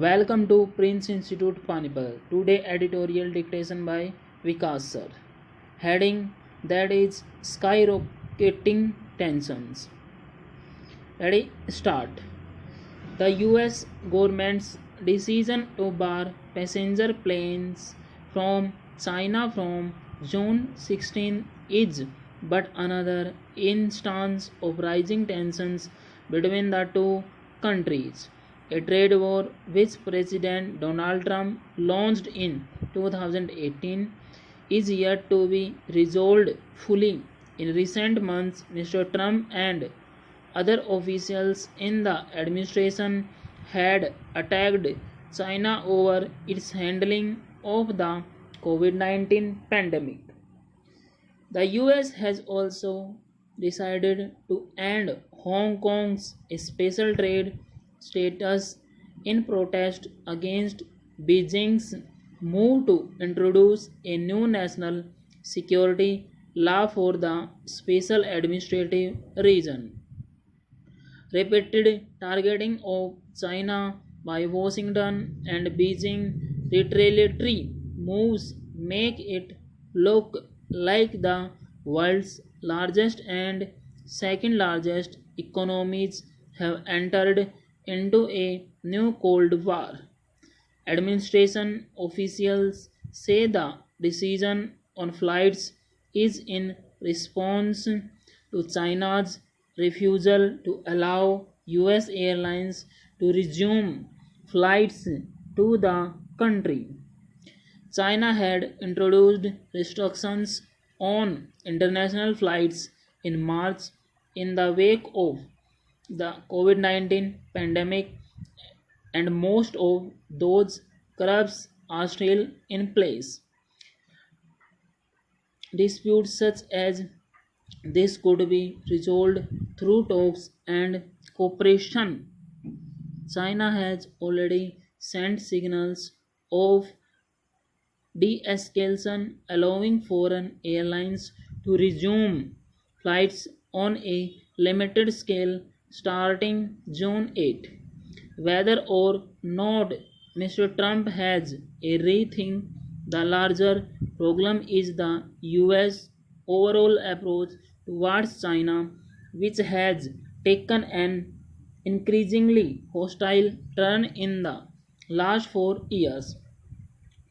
Welcome to Prince Institute Panipal. Today editorial dictation by Vikas sir. Heading that is skyrocketing tensions. Ready? Start. The US government's decision to bar passenger planes from China from June 16 is but another instance of rising tensions between the two countries. A trade war which President Donald Trump launched in 2018 is yet to be resolved fully. In recent months, Mr. Trump and other officials in the administration had attacked China over its handling of the COVID 19 pandemic. The US has also decided to end Hong Kong's special trade status in protest against Beijing's move to introduce a new national security law for the special administrative region. Repeated targeting of China by Washington and Beijing retaliatory moves make it look like the world's largest and second largest economies have entered into a new Cold War. Administration officials say the decision on flights is in response to China's refusal to allow US airlines to resume flights to the country. China had introduced restrictions on international flights in March in the wake of the COVID 19 pandemic, and most of those curbs are still in place. Disputes such as this could be resolved through talks and cooperation. China has already sent signals of de-escalation, allowing foreign airlines to resume flights on a limited scale starting June 8. Whether or not Mr. Trump has a rethink, the larger problem is the US overall approach towards China, which has taken an increasingly hostile turn in the last 4 years.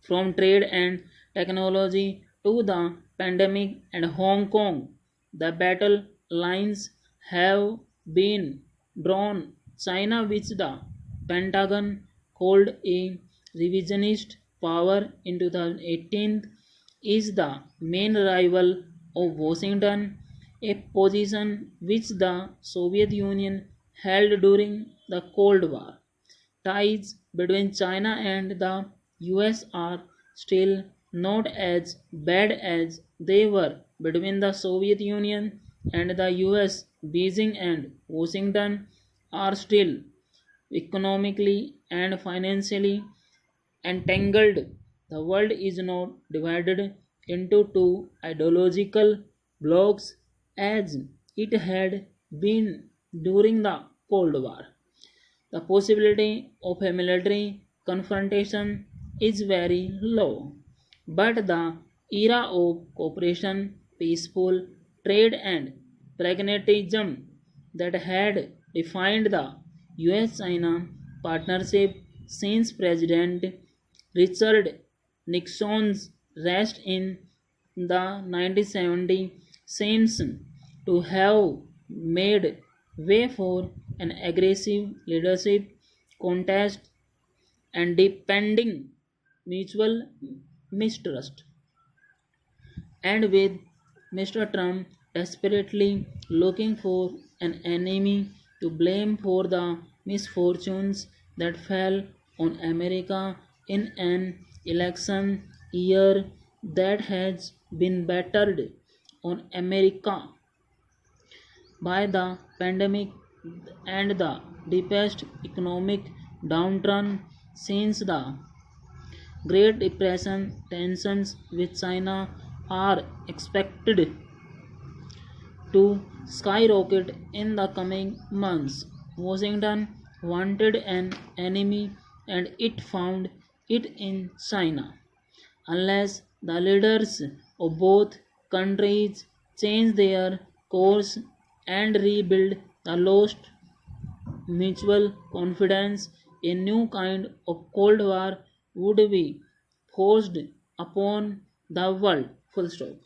From trade and technology to the pandemic and Hong Kong, the battle lines have been drawn. China, which the Pentagon called a revisionist power in 2018, is the main rival of Washington, a position which the Soviet Union held during the Cold War. Ties between China and the US are still not as bad as they were between the Soviet Union and the US. Beijing and Washington are still economically and financially entangled. The world is not divided into two ideological blocs as it had been during the Cold War. The possibility of a military confrontation is very low, but the era of cooperation, peaceful trade, and pragmatism that had defined the US China partnership since President Richard Nixon's arrest in the 1970 seems to have made way for an aggressive leadership contest and depending mutual mistrust. And with Mr. Trump desperately looking for an enemy to blame for the misfortunes that fell on America in an election year that has been battered on America by the pandemic and the deepest economic downturn since the Great Depression, tensions with China are expected to skyrocket in the coming months. Washington wanted an enemy and it found it in China. Unless the leaders of both countries change their course and rebuild the lost mutual confidence, a new kind of Cold War would be forced upon the world. Full stop.